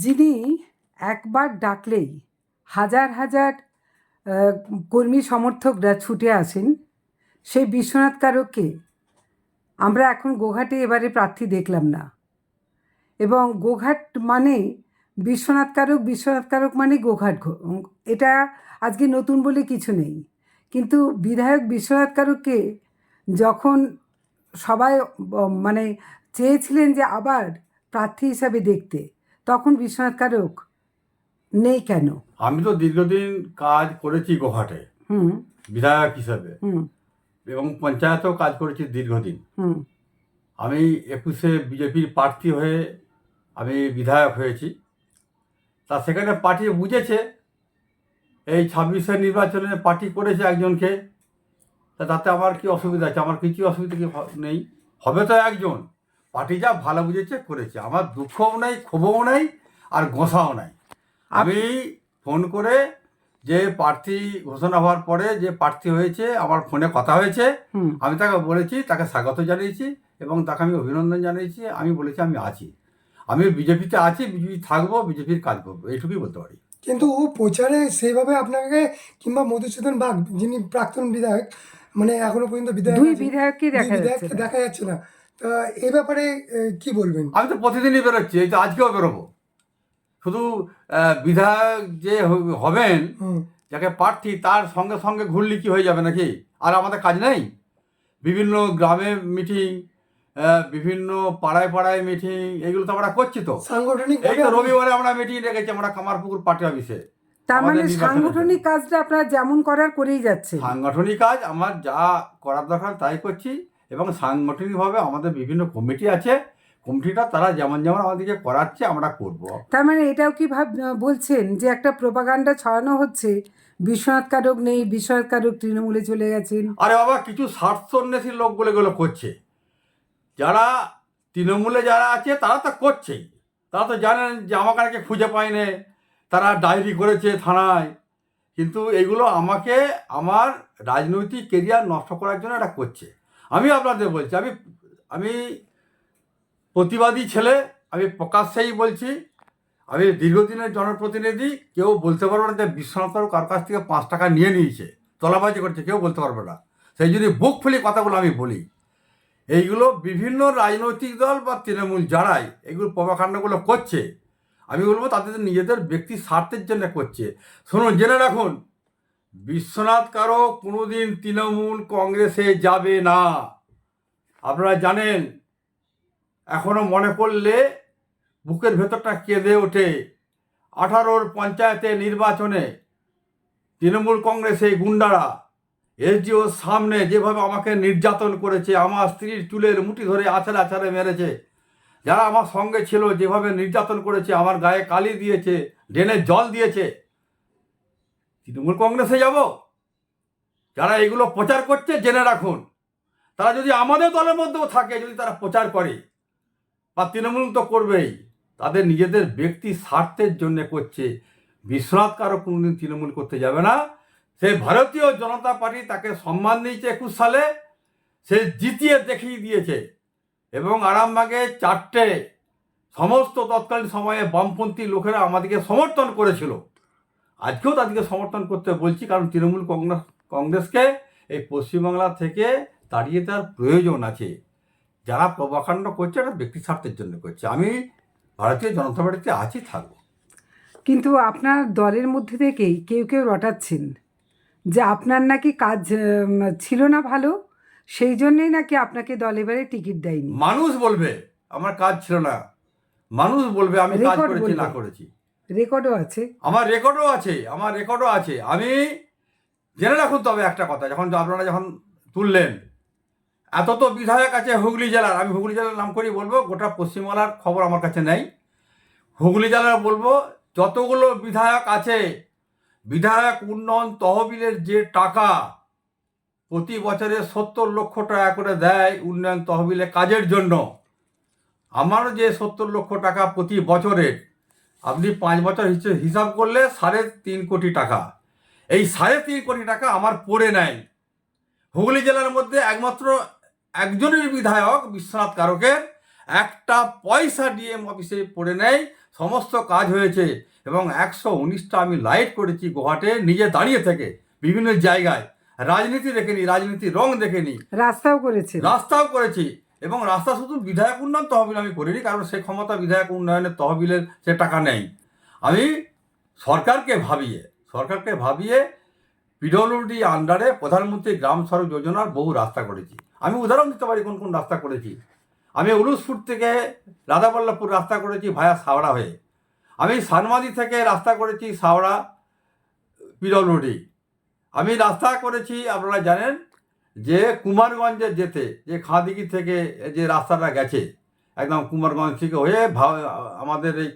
যিনি একবার ডাকলেই হাজার হাজার কর্মী সমর্থকরা ছুটে আসেন, সেই বিশ্বনাথ কারককে আমরা এখন গোঘাটে এবারে প্রার্থী দেখলাম না। এবং গোঘাট মানে বিশ্বনাথ কারক মানে গোঘাট। এটা আজকে নতুন বলে কিছু নেই, কিন্তু বিধায়ক বিশ্বনাথ কারককে যখন সবাই মানে চেয়েছিলেন যে আবার প্রার্থী হিসাবে দেখতে, তখন বিশ্বনাথ কারক নেই কেন? আমি তো দীর্ঘদিন কাজ করেছি গোঘাটে বিধায়ক হিসাবে, এবং পঞ্চায়েতেও কাজ করেছি দীর্ঘদিন। আমি 21-এ বিজেপির প্রার্থী হয়ে আমি বিধায়ক হয়েছি। তা সেখানে পার্টি বুঝেছে এই 26-এর নির্বাচনে পার্টি করেছে একজনকে, তা তাতে আমার কি অসুবিধা আছে? আমার কিছু অসুবিধা নেই, হবে তো একজন। পার্টি যা ভালো বুঝেছে করেছে, আমার দুঃখও নাই, ক্ষোভও নাই, আর গোসাও নাই। আমি ফোন করে যে প্রার্থী ঘোষণা হওয়ার পরে যে প্রার্থী হয়েছে, আমার ফোনে কথা হয়েছে, আমি তাকে বলেছি, তাকে স্বাগত জানিয়েছি এবং তাকে আমি অভিনন্দন জানিয়েছি। আমি বলেছি আমি আছি, আমি বিজেপিতে আছি, বিজেপি থাকবো, বিজেপির কাজ করবো, এইটুকুই বলতে পারি। কিন্তু প্রচারে সেইভাবে আপনাকে কিংবা মধুসূদন বাগ যিনি প্রাক্তন বিধায়ক, মানে এখনো পর্যন্ত বিধায়ককে দেখা যাচ্ছে না। তা এ ব্যাপারে কি বলবেন? আমি তো প্রতিদিনই বেরোচ্ছি, এই তো আজকেও বেরোবো। শুধু বিধায়ক যে হবেন, যাকে প্রার্থী, তার সঙ্গে সঙ্গে ঘুরলে কি হয়ে যাবে নাকি? আর আমাদের কাজ নেই? বিভিন্ন গ্রামে মিটিং, বিভিন্ন পাড়ায় পাড়ায় মিটিং, এগুলো তো আমরা করছি। তো সাংগঠনিক এই তো রবিবারে আমরা মিটিং রেখেছি আমরা কামারপুকুর পার্টি অফিসে। তার মানে সাংগঠনিক কাজটা আপনারা যেমন করার করেই যাচ্ছে। সাংগঠনিক কাজ আমার যা করার দরকার তাই করছি, এবং সাংগঠনিকভাবে আমাদের বিভিন্ন কমিটি আছে, কমিটিটা তারা যেমন যেমন আমাদেরকে করাচ্ছে আমরা করব। তার মানে এটাও কি বলছেন যে একটা প্রোপাগান্ডা ছড়ানো হচ্ছে, বিশ্বনাথ কারক নেই, বিশ্বনাথ কারক তৃণমূলে চলে গেছেন? আরে বাবা, কিছু স্বার্থন্বেষী লোকগুলো এগুলো করছে। যারা তৃণমূলে যারা আছে তারা তো করছেই, তারা তো জানেন যে আমাকে খুঁজে পায়নি, তারা ডায়েরি করেছে থানায়। কিন্তু এগুলো আমাকে আমার রাজনৈতিক কেরিয়ার নষ্ট করার জন্য এটা করছে। আমি আপনাদের বলছি, আমি প্রতিবাদী ছেলে, আমি প্রকাশ্যেই বলছি। আমি দীর্ঘদিনের জনপ্রতিনিধি, কেউ বলতে পারবে না যে বিশ্বনাথ কার কাছ থেকে 5 টাকা নিয়ে নিয়েছে, তলাবাজি করছে, কেউ বলতে পারবে না। সেই জন্য বুক ফুলি কথাগুলো আমি বলি। এইগুলো বিভিন্ন রাজনৈতিক দল বা তৃণমূল যারাই এগুলো প্রভাকাণ্ডগুলো করছে, আমি বলবো তাদের নিজেদের ব্যক্তি স্বার্থের জন্য করছে। শুনুন, জেনে রাখুন, বিশ্বনাথ কারক কোনোদিন তৃণমূল কংগ্রেসে যাবে না। আপনারা জানেন, এখনও মনে করলে বুকের ভেতরটা কেঁদে ওঠে। 18-র পঞ্চায়েতে নির্বাচনে তৃণমূল কংগ্রেসে গুন্ডারা এসডিওর সামনে যেভাবে আমাকে নির্যাতন করেছে, আমার স্ত্রীর চুলের মুঠি ধরে আছাড়ে আছাড়ে মেরেছে, যারা আমার সঙ্গে ছিল যেভাবে নির্যাতন করেছে, আমার গায়ে কালি দিয়েছে, ড্রেনে জল দিয়েছে, তৃণমূল কংগ্রেসে যাব? যারা এগুলো প্রচার করছে, জেনে রাখুন, তারা যদি আমাদের দলের মধ্যেও থাকে, যদি তারা প্রচার করে, বা তৃণমূল তো করবেই, তাদের নিজেদের ব্যক্তি স্বার্থের জন্য করছে। বিশ্বনাথ কারক কোনোদিন তৃণমূল করতে যাবে না। সে ভারতীয় জনতা পার্টি তাকে সম্মান দিয়েছে 21 সালে, সে জিতিয়ে দেখিয়ে দিয়েছে। এবং আরামবাগে 4টে সমস্ত তৎকালীন সময়ে বামপন্থী লোকেরা আমাদেরকে সমর্থন করেছিল, আজকেও তাদেরকে সমর্থন করতে বলছি, কারণ তৃণমূল কংগ্রেসকে এই পশ্চিমবাংলা থেকে তাড়িয়ে দেওয়ার প্রয়োজন আছে। যারা প্রভাকাণ্ড করছে এটা ব্যক্তি স্বার্থের জন্য করছে। আমি ভারতীয় জনতা পার্টিতে আছি, থাকবো। কিন্তু আপনার দলের মধ্যে থেকেই কেউ কেউ রটাচ্ছেন যে আপনার নাকি কাজ ছিল না ভালো, সেই জন্যই নাকি আপনাকে দল এবারে টিকিট দেয়নি। মানুষ বলবে আমার কাজ ছিল না, মানুষ বলবে আমি কাজ করেছি না করেছি, রেকর্ডও আছে, আমার রেকর্ডও আছে। আমি জেনে রাখুন, তবে একটা কথা, আপনারা যখন তুললেন, এত তো বিধায়ক আছে হুগলি জেলার, আমি হুগলি জেলার নাম করেই বলবো, গোটা পশ্চিমবাংলার খবর আমার কাছে নেই। হুগলি জেলার বলবো, যতগুলো বিধায়ক আছে, বিধায়ক উন্নয়ন তহবিলের যে টাকা প্রতি বছরে 70 লক্ষ টাকা করে দেয় উন্নয়ন তহবিলে কাজের জন্য, আমারও যে 70 লক্ষ টাকা প্রতি বছরের, আপনি 5 বছর হিসাব করলে 3.5 কোটি টাকা, এই 3.5 কোটি টাকা আমার পড়ে নেয়। হুগলি জেলার মধ্যে একমাত্র একজনের বিধায়ক বিশ্বনাথ কারকের একটা পয়সা ডিএম অফিসে পড়ে নেই, সমস্ত কাজ হয়েছে। এবং 119টা আমি লাইট করেছি গোহাটে নিজে দাঁড়িয়ে থেকে বিভিন্ন জায়গায়। রাজনীতি দেখেনি, রাজনীতির রং দেখেনি, রাস্তাও করেছে। রাস্তাও করেছি। এবং রাস্তা শুধু বিধায়ক উন্নয়ন তহবিল আমি করিনি, কারণ সে ক্ষমতা বিধায়ক উন্নয়নের তহবিলের সে টাকা নেই। আমি সরকারকে ভাবিয়ে পিডব্লিউডি আন্ডারে প্রধানমন্ত্রী গ্রাম সড়ক যোজনার বহু রাস্তা করেছি। আমি উদাহরণ দিতে পারি কোন কোন রাস্তা করেছি। আমি উলুসপুর থেকে রাধাবল্লভপুর রাস্তা করেছি ভায়া সাওড়া হয়ে। আমি সানমাদি থেকে রাস্তা করেছি সাওড়া পিডব্লিউডি। আমি রাস্তা করেছি, আপনারা জানেন, যে কুমারগঞ্জে যেতে, যে খাদিকি থেকে যে রাস্তাটা গেছে একদম কুমারগঞ্জ থেকে হয়ে আমাদের এই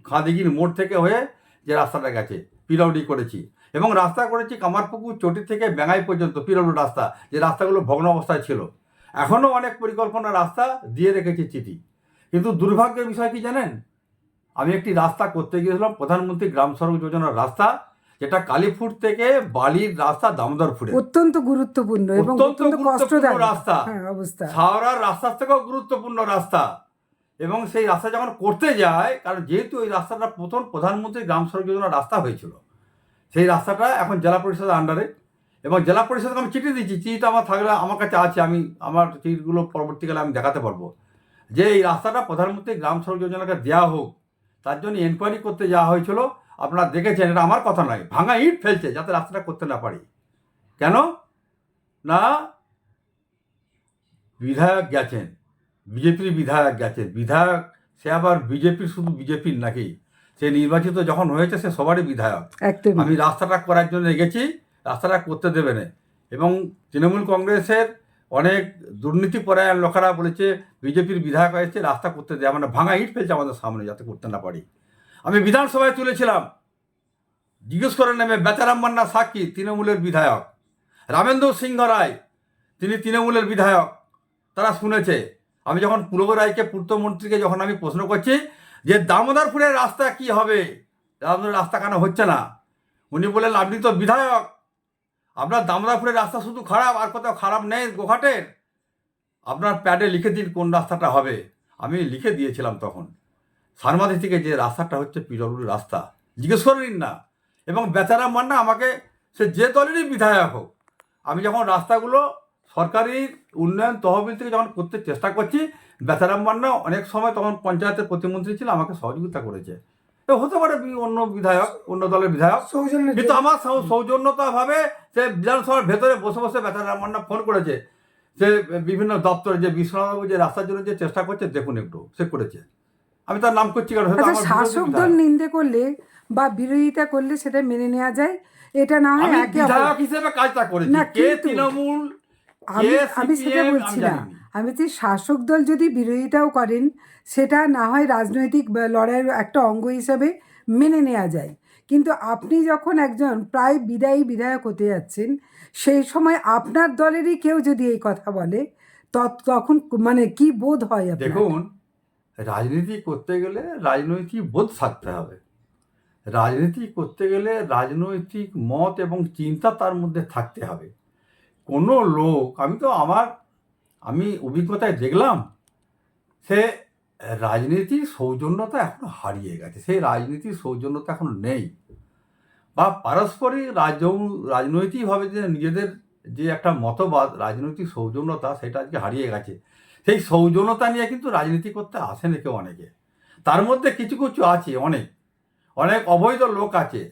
খাদিকির মোড় থেকে হয়ে যে রাস্তাটা গেছে পিডব্লিউডি করেছি। এবং রাস্তা করেছি কামারপুকুর চটি থেকে বেঙ্গাই পর্যন্ত পিডব্লিউডি রাস্তা, যে রাস্তাগুলো ভগ্ন অবস্থায় ছিল। এখনও অনেক পরিকল্পনা রাস্তা দিয়ে রেখেছি চিঠি। কিন্তু দুর্ভাগ্যের বিষয় কি জানেন, আমি একটি রাস্তা করতে গিয়েছিলাম প্রধানমন্ত্রী গ্রাম সড়ক যোজনার রাস্তা, যেটা কালীপুর থেকে বালির রাস্তা দামোদরপুরে, অত্যন্ত গুরুত্বপূর্ণ এবং অত্যন্ত কষ্টদায়ক রাস্তা, অবস্থা। হাওড়ার রাস্তার থেকেও গুরুত্বপূর্ণ রাস্তা। এবং সেই রাস্তা যখন করতে যায়, কারণ যেহেতু ওই রাস্তাটা প্রথম প্রধানমন্ত্রী গ্রাম সড়ক যোজনার রাস্তা হয়েছিল, সেই রাস্তাটা এখন জেলা পরিষদের আন্ডারে। এবং জেলা পরিষদকে আমি চিঠি দিচ্ছি, চিঠিটা আমার থাকলে আমার কাছে আছে, আমি আমার চিঠিগুলো পরবর্তীকালে আমি দেখাতে পারবো, যে এই রাস্তাটা প্রধানমন্ত্রী গ্রাম সড়ক যোজনাকে দেওয়া হোক। তার জন্য এনকোয়ারি করতে যাওয়া হয়েছিল। আপনারা দেখেছেন, এটা আমার কথা নয়, ভাঙা ইট ফেলছে যাতে রাস্তাটা করতে না পারি। কেন না, বিধায়ক গেছেন, বিজেপির বিধায়ক গেছেন, বিধায়ক সে আবার বিজেপির, শুধু বিজেপির নাকি, সে নির্বাচিত যখন হয়েছে সে সবারই বিধায়ক। আমি রাস্তাটা করার জন্য গেছি, রাস্তাটা করতে দেবে না। এবং তৃণমূল কংগ্রেসের অনেক দুর্নীতিপরায়ণ লোকেরা বলেছে বিজেপির বিধায়ক হয়েছে রাস্তা করতে দেয়, মানে ভাঙা ইট ফেলছে আমাদের সামনে যাতে করতে না পারি। আমি বিধানসভায় তুলেছিলাম, জিজ্ঞেস করে নেমে বেচারাম মান্না সাক্ষী তৃণমূলের বিধায়ক, রামেন্দ্র সিংহ রায় তিনি তৃণমূলের বিধায়ক, তারা শুনেছে। আমি যখন পুলক রায়কে পূর্তমন্ত্রীকে যখন আমি প্রশ্ন করছি যে দামোদরপুরের রাস্তা কি হবে, দামোদর রাস্তা কেন হচ্ছে না, উনি বললেন আপনি তো বিধায়ক, আপনার দামোদরপুরের রাস্তা শুধু খারাপ, আর কোথাও খারাপ নেই গোঘাটের, আপনার প্যাডে লিখে দিন কোন রাস্তাটা হবে। আমি লিখে দিয়েছিলাম তখন। সানমাদি থেকে যে রাস্তাটা হচ্ছে পিডব্লিউডি রাস্তা, জিজ্ঞেস করে নিন না। এবং বেচারাম মান্না আমাকে, সে যে দলেরই বিধায়ক হোক, আমি যখন রাস্তাগুলো সরকারি উন্নয়ন তহবিল থেকে যখন করতে চেষ্টা করছি, বেচারাম মান্না অনেক সময় তখন পঞ্চায়েতের প্রতিমন্ত্রী ছিল, আমাকে সহযোগিতা করেছে। তো হতে পারে অন্য বিধায়ক, অন্য দলের বিধায়ক, কিন্তু আমার সৌজন্যতা ভাবে সে বিধানসভার ভেতরে বসে বসে বেচারাম মান্না ফোন করেছে, সে বিভিন্ন দপ্তরে যে বিশ্বনাথবাবু যে রাস্তার জন্য যে চেষ্টা করছে দেখুন একটু, সে করেছে। আমি তার নাম করছি কারণ শাসক দল নিন্দে করলে বা বিরোধিতা করলে সেটা মেনে নেওয়া যায়, এটা না হয় বিধায়ক হিসেবে কাজটা করেছি। কে তৃণমূল, আমি সেটা বলছি না, আমি যে শাসক দল যদি বিরোধিতাও করেন সেটা না হয় রাজনৈতিক লড়াইয়ের একটা অঙ্গ হিসাবে মেনে নেওয়া যায়। কিন্তু আপনি যখন একজন প্রায় বিদায়ী বিধায়ক হতে যাচ্ছেন, সেই সময় আপনার দলেরই কেউ যদি এই কথা বলে তখন মানে কি বোধ হয় আপনার? দেখুন, রাজনীতি করতে গেলে রাজনৈতিক বোধ থাকতে হবে। রাজনীতি করতে গেলে রাজনৈতিক মত এবং চিন্তা তার মধ্যে থাকতে হবে। কোনো লোক, আমি অভিজ্ঞতায় দেখলাম, সে রাজনীতির সৌজন্যতা এখন হারিয়ে গেছে, সেই রাজনীতির সৌজন্যতা এখন নেই। বা পারস্পরিক রাজনৈতিকভাবে যে নিজেদের যে একটা মতবাদ, রাজনৈতিক সৌজন্যতা, সেটা আজকে হারিয়ে গেছে। সেই সৌজন্যতা নিয়ে কিন্তু রাজনীতি করতে আসেন কেউ অনেকে। তার মধ্যে কিছু কিছু আছে, অনেক অবৈধ লোক আছে,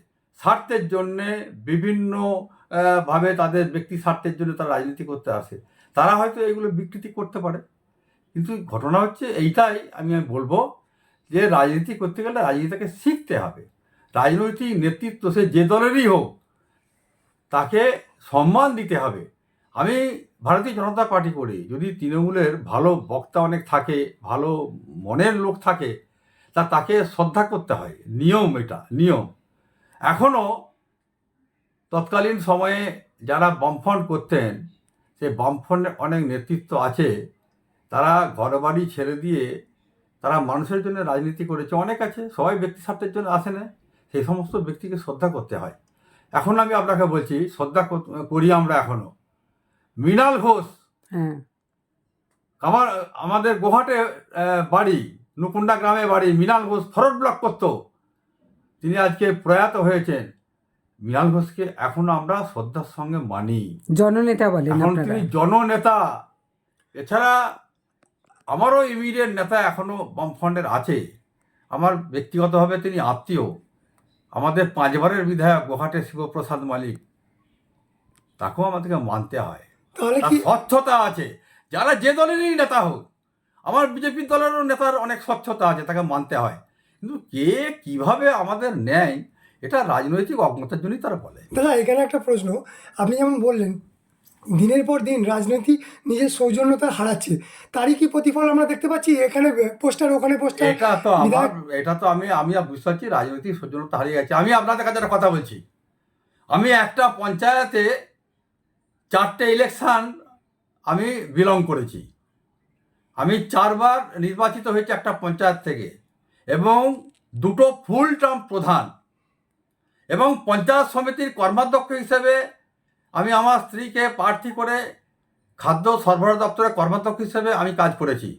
স্বার্থের জন্যে বিভিন্ন ভাবে তাদের ব্যক্তি স্বার্থের জন্য তারা রাজনীতি করতে আসে। তারা হয়তো এগুলো বিকৃতি করতে পারে, কিন্তু ঘটনা হচ্ছে এইটাই, আমি বলবো যে রাজনীতি করতে গেলে রাজনীতিটাকে শিখতে হবে। রাজনৈতিক নেতৃত্ব সে যে দলেরই হোক, তাকে সম্মান দিতে হবে। আমি ভারতীয় জনতা পার্টি করি, যদি তৃণমূলের ভালো বক্তা অনেক থাকে, ভালো মনের লোক থাকে, তাকে শ্রদ্ধা করতে হয়, নিয়ম, এটা নিয়ম। এখনও তৎকালীন সময়ে যারা বামফ্রন্ট করতেন, সেই বামফ্রন্টের অনেক নেতৃত্ব আছে, তারা ঘরবাড়ি ছেড়ে দিয়ে তারা মানুষের জন্য রাজনীতি করেছে, অনেক আছে, সবাই ব্যক্তি স্বার্থের জন্য আসে না। সেই সমস্ত ব্যক্তিকে শ্রদ্ধা করতে হয়। এখন আমি আপনাকে বলছি, শ্রদ্ধা করি আমরা এখনও। মৃণাল ঘোষ, আমার আমাদের গোহাটে বাড়ি, নুকুন্ডা গ্রামে বাড়ি, মৃণাল ঘোষ ফরওয়ার্ড ব্লক করতো। তিনি আজকে প্রয়াত হয়েছেন। মৃণাল ঘোষকে এখনো আমরা শ্রদ্ধার সঙ্গে মানি, জননেতা বলেন এখন আপনারা। তিনি জননেতা। এছাড়া আমারও ইমিডিয়েট নেতা এখনো বামফ্রন্টের আছে, আমার ব্যক্তিগতভাবে তিনি আত্মীয়, আমাদের 5 বারের বিধায়ক গোহাটে শিবপ্রসাদ মালিক, তাকেও আমাদেরকে মানতে হয়। তাহলে তার কি স্বচ্ছতা আছে, যারা যে দলেরই নেতা হোক, আমার বিজেপি দলেরও নেতার অনেক স্বচ্ছতা আছে, তাকে মানতে হয়। কিন্তু কে কিভাবে আমাদের নেয়, এটা রাজনৈতিক অজ্ঞতার জন্যই তারা বলে। দাদা এখানে একটা প্রশ্ন, আপনি যেমন বললেন দিনের পর দিন রাজনীতি নিজের সৌজন্যতা হারাচ্ছে, তারই কি প্রতিফলন আমরা দেখতে পাচ্ছি? এখানে পোস্টার, ওখানে পোস্টার। এটা তো আমি বুঝতে পারছি রাজনৈতিক সৌজন্যতা হারিয়ে গেছে। আমি আপনাদের কাছে একটা কথা বলছি, আমি একটা পঞ্চায়েতে 4টে ইলেকশন আমি বিলং করেছি। আমি 4 বার নির্বাচিত হয়েছি একটা পঞ্চায়েত থেকে, এবং 2টো ফুল টার্ম প্রধান, এবং পঞ্চায়েত সমিতির কর্মাধ্যক্ষ হিসেবে আমি আমার স্ত্রীকে প্রার্থী করে খাদ্য সরবরাহ দপ্তরের কর্মাধ্যক্ষ হিসেবে আমি কাজ করেছি,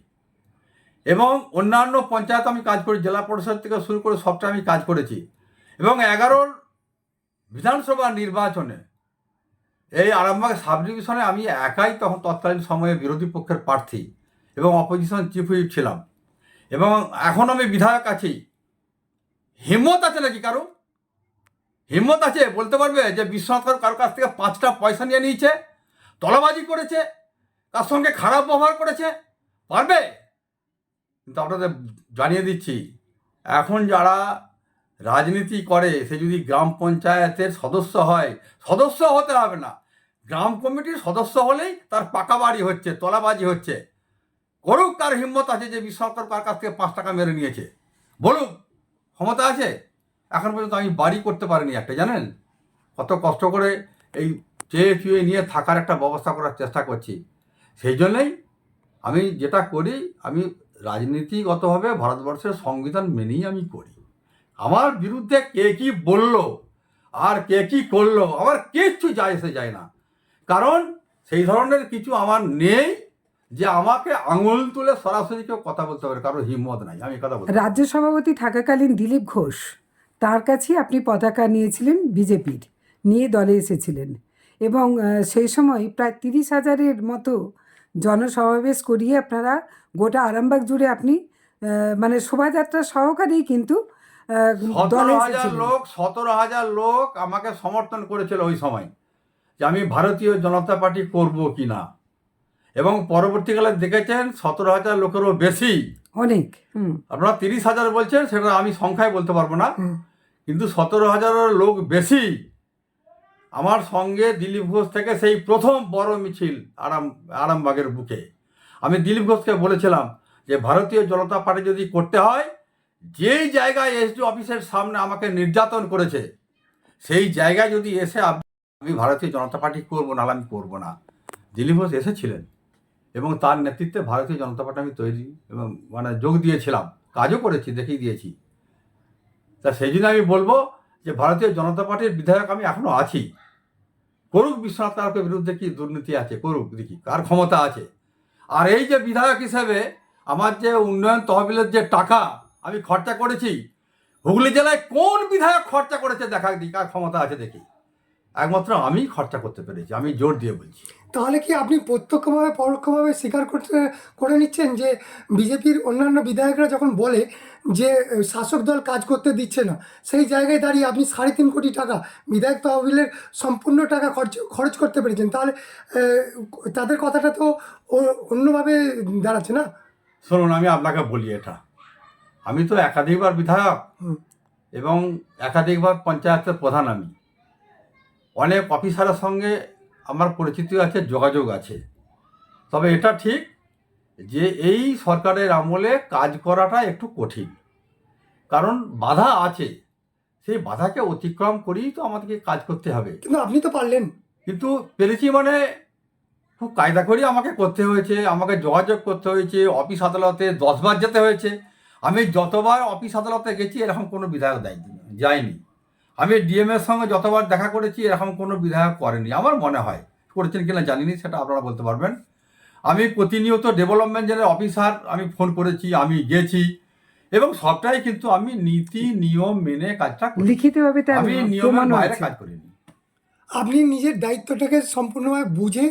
এবং অন্যান্য পঞ্চায়েত আমি কাজ করি, জেলা পরিষদ থেকে শুরু করে সবটা আমি কাজ করেছি। এবং 11 বিধানসভা নির্বাচনে এই আরামবাগ সাব ডিভিশনে আমি একাই তখন তৎকালীন সময়ে বিরোধী পক্ষের প্রার্থী এবং অপোজিশন চিফ হুইপ ছিলাম, এবং এখন আমি বিধায়ক আছি। হিম্মত আছে নাকি কারো? হিম্মত আছে বলতে পারবে যে বিশ্বনাথ কারোর কাছ থেকে 5টা পয়সা নিয়ে নিয়েছে, তলাবাজি করেছে, তার সঙ্গে খারাপ ব্যবহার করেছে? পারবে? কিন্তু আপনাদের জানিয়ে দিচ্ছি, এখন যারা রাজনীতি করে সে যদি গ্রাম পঞ্চায়েতের সদস্য হয়, সদস্য হতে হবে না, গ্রাম কমিটির সদস্য হলেই তার পাকা বাড়ি হচ্ছে, তলাবাজি হচ্ছে। করুক, কার হিম্মত আছে যে বিশ্বনাথ কার কাছ থেকে 5 টাকা মেরে নিয়েছে, বলুক, ক্ষমতা আছে। এখন পর্যন্ত আমি বাড়ি করতে পারিনি একটা, জানেন? কত কষ্ট করে এই চেয়ে চুয়ে নিয়ে থাকার একটা ব্যবস্থা করার চেষ্টা করছি। সেই জন্যই আমি যেটা করি, আমি রাজনীতিগতভাবে ভারতবর্ষের সংবিধান মেনেই আমি করি। আমার বিরুদ্ধে কে কি বলল আর কে কি করলো আমার কিচ্ছু যায় এসে যায় না, কারণ সেই ধরনের কিছু আমার নেই যে আমাকে আঙুল তুলে সরাসরি কেউ কথা বলতে পারে, কারো হিম্মত নাই আমি কথা বলতে। রাজ্য সভাপতি থাকাকালীন দিলীপ ঘোষ, তার কাছেই আপনি পতাকা নিয়েছিলেন বিজেপির, নিয়ে দলে এসেছিলেন, এবং সেই সময় প্রায় 30,000-এর মতো জনসমাবেশ করিয়ে আপনারা গোটা আরামবাগ জুড়ে আপনি মানে শোভাযাত্রা সহকারেই কিন্তু দলে 17,000 এসেছিলেন। লোক 17,000 লোক আমাকে সমর্থন করেছিল ওই সময়, যে আমি ভারতীয় জনতা পার্টি করব কি না, এবং পরবর্তীকালে দেখেছেন 17,000 লোকেরও বেশি, অনেক। আপনারা 30,000 বলছেন, সেটা আমি সংখ্যায় বলতে পারবো না, কিন্তু 17,000 লোক বেশি আমার সঙ্গে দিলীপ ঘোষ থেকে সেই প্রথম বড় মিছিল আরামবাগের বুকে। আমি দিলীপ ঘোষকে বলেছিলাম যে ভারতীয় জনতা পার্টি যদি করতে হয়, যেই জায়গায় এসডি অফিসের সামনে আমাকে নির্যাতন করেছে সেই জায়গায় যদি এসে আমি ভারতীয় জনতা পার্টি করবো, নাহলে আমি করবো না। দিলীপ ঘোষ এসেছিলেন, এবং তার নেতৃত্বে ভারতীয় জনতা পার্টি আমি তৈরি এবং যোগ দিয়েছিলাম, কাজও করেছি, দেখিয়ে দিয়েছি। তা সেই জন্য আমি বলবো যে ভারতীয় জনতা পার্টির বিধায়ক আমি এখনো আছি। করুক বিশ্বনাথ কারকের বিরুদ্ধে কি দুর্নীতি আছে, করুক, দেখি কার ক্ষমতা আছে। আর এই যে বিধায়ক হিসেবে আমার যে উন্নয়ন তহবিলের যে টাকা আমি খরচা করেছি, হুগলি জেলায় কোন বিধায়ক খরচা করেছে দেখা দিই, কার ক্ষমতা আছে দেখি। একমাত্র আমি খরচা করতে পেরেছি, আমি জোর দিয়ে বলছি। তাহলে কি আপনি প্রত্যক্ষভাবে পরোক্ষভাবে স্বীকার করে নিচ্ছেন যে বিজেপির অন্যান্য বিধায়করা যখন বলে যে শাসক দল কাজ করতে দিচ্ছে না, সেই জায়গায় দাঁড়িয়ে আপনি 3.5 কোটি টাকা বিধায়ক তহবিলের সম্পূর্ণ টাকা খরচ করতে পেরেছেন? তাহলে তাদের কথাটা তো অন্যভাবে দাঁড়াচ্ছে না? শুনুন, আমি আপনাকে বলি, এটা আমি তো একাধিকবার বিধায়ক এবং একাধিকবার পঞ্চায়েতের প্রধান, আমি অনেক অফিসারের সঙ্গে আমার পরিচিতি আছে, যোগাযোগ আছে। তবে এটা ঠিক যে এই সরকারের আমলে কাজ করাটা একটু কঠিন, কারণ বাধা আছে, সেই বাধাকে অতিক্রম করেই তো আমাদেরকে কাজ করতে হবে। কিন্তু আপনি তো পারলেন। কিন্তু পেরেছি খুব কায়দা করেই আমাকে করতে হয়েছে, আমাকে যোগাযোগ করতে হয়েছে, অফিস আদালতে 10 বার যেতে হয়েছে। আমি যতবার অফিস আদালতে গেছি এরকম কোনো বিধায়ক যায়নি। আমি ডিএমের সঙ্গে যতবার দেখা করেছি এরকম কোনো বিধায়ক করেনি, আমার মনে হয়। করেছেন কিনা জানিনি, সেটা আপনারা বলতে পারবেন। আমি প্রতিনিয়ত ডেভেলপমেন্টের অফিসার আমি ফোন করেছি, আমি গেছি, এবং সবটাই কিন্তু আমি নীতি নিয়ম মেনে কাজটা করি। লিখিতভাবে তার আমি নিয়মের প্রমাণও বাইরে আছে। কাজ করিনি। আপনি নিজের দায়িত্বটাকে সম্পূর্ণভাবে বুঝে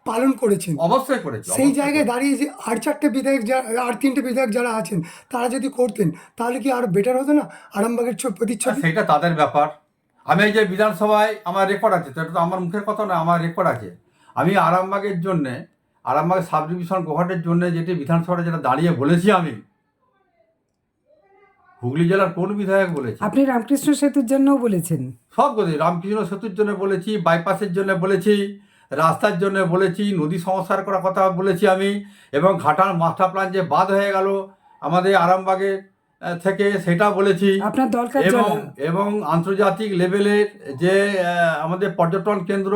পালন করেছেন। অবশ্যই করেছি, সেই অবশ্যই জায়গায় করেছি। দাঁড়িয়ে যে আর চারটে বিধায়ক আর তিনটে বিধায়ক যারা আছেন তারা যদি করতেন তাহলে কি আরো বেটার হতো না আরামবাগের আর প্রতিচ্ছবি? সেটা তাদের ব্যাপার। আমি এই যে বিধানসভায় আমার রেকর্ড আছে, তো এটা তো আমার মুখের কথা না, আমার রেকর্ড আছে। আমি আরামবাগের জন্যে, আরামবাগের সাব ডিভিশন গোহাটের জন্য যেটি বিধানসভাটা যেটা দাঁড়িয়ে বলেছি, আমি হুগলি জেলার কোন বিধায়ক বলেছি? আপনি রামকৃষ্ণ সেতুর জন্যও বলেছেন। সব কথা, রামকৃষ্ণ সেতুর জন্য বলেছি, বাইপাসের জন্য বলেছি, রাস্তার জন্য বলেছি, নদী সংস্কার করার কথা বলেছি আমি, এবং ঘাটাল মাস্টার প্ল্যান যে বাদ হয়ে গেল আমাদের আরামবাগে থেকে, সেটা বলেছি। আপনার দরকার এবং আন্তর্জাতিক লেভেলের যে আমাদের পর্যটন কেন্দ্র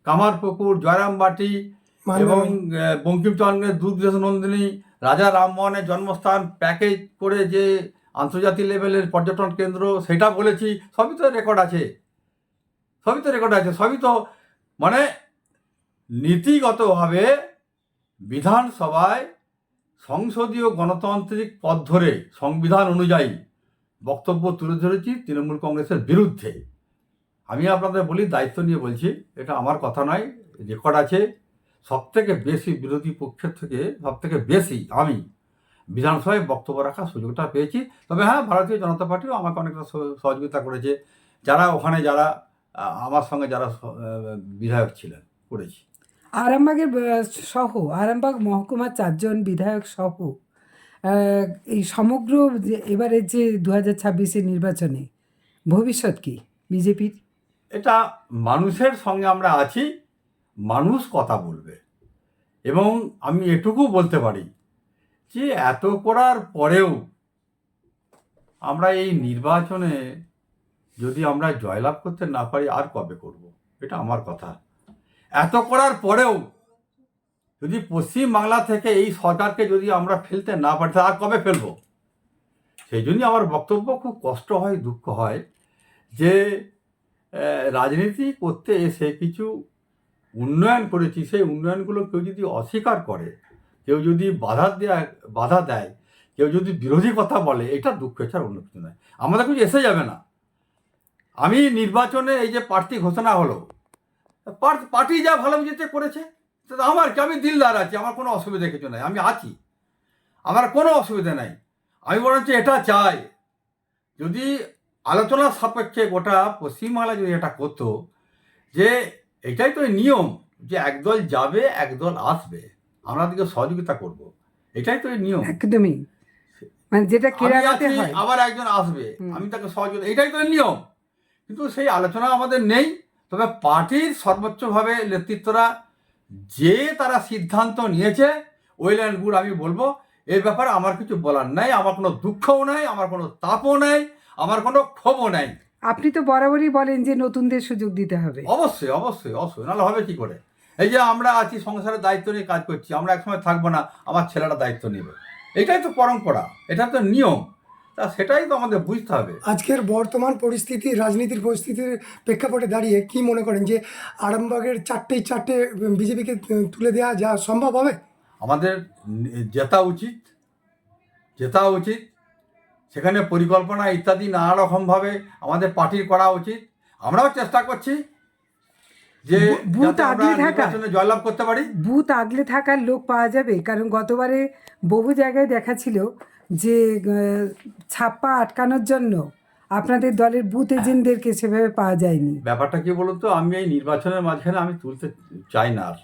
কামারপুকুর, জয়রামবাটি এবং বঙ্কিমচন্দ্রের দুর্গেশ নন্দিনী, রাজা রামমোহনের জন্মস্থান প্যাকেজ করে যে আন্তর্জাতিক লেভেলের পর্যটন কেন্দ্র, সেটা বলেছি। সবই তো রেকর্ড আছে, সবই তো রেকর্ড আছে, সবই তো মানে নীতিগতভাবে বিধানসভায় সংসদীয় গণতান্ত্রিক পথ ধরে সংবিধান অনুযায়ী বক্তব্য তুলে ধরেছি তৃণমূল কংগ্রেসের বিরুদ্ধে। আমি আপনাদের বলি, দায়িত্ব নিয়ে বলছি, এটা আমার কথা নয়, রেকর্ড আছে। সবথেকে বেশি বিরোধী পক্ষের থেকে সবথেকে বেশি আমি বিধানসভায় বক্তব্য রাখার সুযোগটা পেয়েছি। তবে হ্যাঁ, ভারতীয় জনতা পার্টিও আমাকে অনেকটা সহযোগিতা করেছে, যারা ওখানে যারা আমার সঙ্গে যারা বিধায়ক ছিলেন, করেছি। আরামবাগের সহ আরামবাগ মহকুমার 4জন বিধায়ক সহ এই সমগ্র এবারের যে 2026-এর নির্বাচনে ভবিষ্যৎ কি বিজেপির? এটা মানুষের সঙ্গে আমরা আছি, মানুষ কথা বলবে। এবং আমি এটুকু বলতে পারি যে এত করার পরেও আমরা এই নির্বাচনে যদি আমরা জয়লাভ করতে না পারি, আর কবে করব? এটা আমার কথা। এত করার পরেও যদি পশ্চিমবাংলা থেকে এই সরকারকে যদি আমরা ফেলতে না পারি, তাহলে আর কবে ফেলবো? সেই জন্যই আমার বক্তব্য, খুব কষ্ট হয়, দুঃখ হয় যে রাজনীতি করতে এসে কিছু উন্নয়ন করেছি, সেই উন্নয়নগুলো কেউ যদি অস্বীকার করে, কেউ যদি বাধা দেয়, কেউ যদি বিরোধী কথা বলে, এটা দুঃখ ছাড়া অন্য কিছু নয়। আমাদের কিছু এসে যাবে না। আমি নির্বাচনে এই যে প্রার্থী ঘোষণা হলো, পার্টি যা ভালো বুঝেছে করেছে, আমার কি, আমি দিলদার আছি, আমার কোনো অসুবিধা কিছু নাই, আমি আছি, আমার কোনো অসুবিধা নাই। আমি বরঞ্চ এটা চাই, যদি আলোচনার সাপেক্ষে গোটা পশ্চিমবাংলা যদি এটা করতো, যে এটাই তো নিয়ম, যে একদল যাবে একদল আসবে, আমরা দিকে সহযোগিতা করব, এটাই তো নিয়ম। একদমই, মানে যেটা কেরালাতে হয়, আবার একজন আসবে, আমি তাকে সহযোগিতা, এটাই তো নিয়ম। কিন্তু সেই আলোচনা আমাদের নেই। তবে পার্টির সর্বোচ্চভাবে নেতৃত্বরা যে তারা সিদ্ধান্ত নিয়েছে, ওয়েল অ্যান্ড গুড, আমি বলবো। এর ব্যাপারে আমার কিছু বলার নাই, আমার কোনো দুঃখও নাই, আমার কোনো তাপও নাই, আমার কোনো ক্ষোভও নাই। আপনি তো বরাবরই বলেন যে নতুনদের সুযোগ দিতে হবে। অবশ্যই অবশ্যই অবশ্যই, নাহলে হবে কি করে? এই যে আমরা আছি, সংসারের দায়িত্ব নিয়ে কাজ করছি, আমরা একসময় থাকবো না, আমার ছেলেরা দায়িত্ব নেবে, এটাই তো পরম্পরা, এটা তো নিয়ম। তা সেটাই তো আমাদের বুঝতে হবে। আজকের বর্তমান পরিস্থিতি, রাজনীতির পরিস্থিতির প্রেক্ষাপটে দাঁড়িয়ে কি মনে করেন যে আরামবাগের চারটে বিজেপিকে তুলে দেওয়া যা সম্ভব হবে? আমাদের জেতা উচিত, সেখানে পরিকল্পনা ইত্যাদি নানা রকমভাবে আমাদের পার্টির করা উচিত। আমরাও চেষ্টা করছি যে বুথ আগলে থাকা, জয়লাভ করতে পারি। বুথ আগলে থাকার লোক পাওয়া যাবে, কারণ গতবারে বহু জায়গায় দেখা ছিল যে ছাপ্পা আটকানোর জন্য আপনাদের দলের বুথ এজেন্টদেরকে সেভাবে পাওয়া যায়নি। ব্যাপারটা কি বলুন তো, আমি এই নির্বাচনের মাঝখানে আমি তুলতে চাই না। আর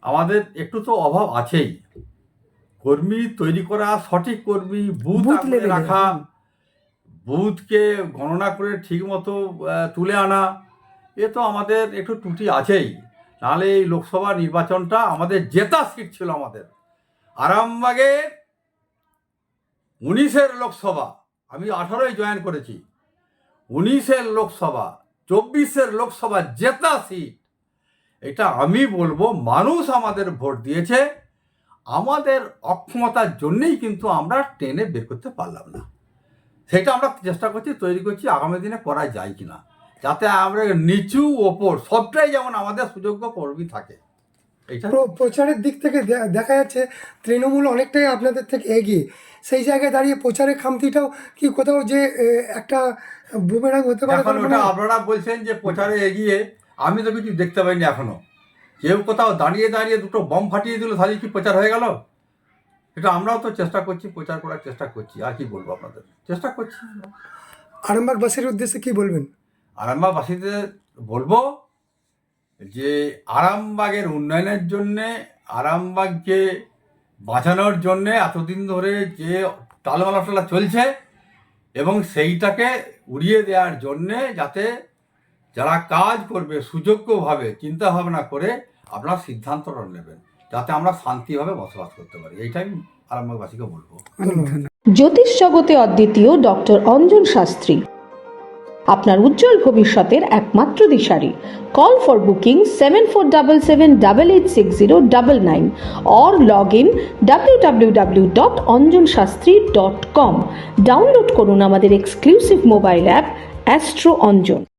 আমাদের একটু তো অভাব আছেই, কর্মী তৈরি করা, সঠিক কর্মী, বুথ আগলে রাখা, বুথকে গণনা করে ঠিক মতো তুলে আনা, এ তো আমাদের একটু ত্রুটি আছেই। নাহলে এই লোকসভা নির্বাচনটা আমাদের জেতা সিট ছিল। আমাদের আরামবাগে 19-এর লোকসভা, আমি 18-ই জয়েন করেছি, 19-এর লোকসভা, 24-এর লোকসভা জেতা সিট, এটা আমি বলবো মানুষ আমাদের ভোট দিয়েছে। আমাদের অক্ষমতার জন্যেই কিন্তু আমরা টেনে বের করতে পারলাম না। সেটা আমরা চেষ্টা করছি, তৈরি করছি, আগামী দিনে করা যায় কিনা, যাতে আমরা নিচু ওপর সবটাই যেমন আমাদের সুযোগ্য কর্মী থাকে। এইটা প্রচারের দিক থেকে দেখা যাচ্ছে তৃণমূল অনেকটাই আপনাদের থেকে এগিয়ে, সেই জায়গায় দাঁড়িয়ে প্রচারের খামতিটাও কি কোথাও যে একটা বুমেরাং হতে পারে এখন বলে মনে ওটা হয়? আপনারা বলছেন যে প্রচারে এগিয়ে, আমি তো কিছু দেখতে পাইনি এখনো। কেউ কোথাও দাঁড়িয়ে দাঁড়িয়ে দুটো বম ফাটিয়ে দিল, তাহলে কি প্রচার হয়ে গেল? এটা আমরাও তো চেষ্টা করছি, প্রচার করার চেষ্টা করছি, আর কি বলবো আপনাদের, চেষ্টা করছি। আরামবাগবাসীর উদ্দেশ্যে কি বলবেন? আরামবাগবাসীদের বলবো যে আরামবাগের উন্নয়নের জন্যে, আরামবাগকে বাঁচানোর জন্যে এতদিন ধরে যে টালমালাটা চলছে, এবং সেইটাকে উড়িয়ে দেওয়ার জন্যে যাতে যারা কাজ করবে সুযোগ্যভাবে চিন্তা ভাবনা করে আপনারা সিদ্ধান্তটা নেবেন, যাতে আমরা শান্তিভাবে বসবাস করতে পারি। এইটাই আমি আরামবাগবাসীকে বলবো। ধন্যবাদ। জ্যোতিষ জগতে অদ্বিতীয় ডক্টর অঞ্জন শাস্ত্রী, আপনার উজ্জ্বল ভবিষ্যতের একমাত্র দিশারি। Call for booking 7477886099 or log in www.anjanshastri.com। Download করুন আমাদের exclusive mobile app astro Anjan.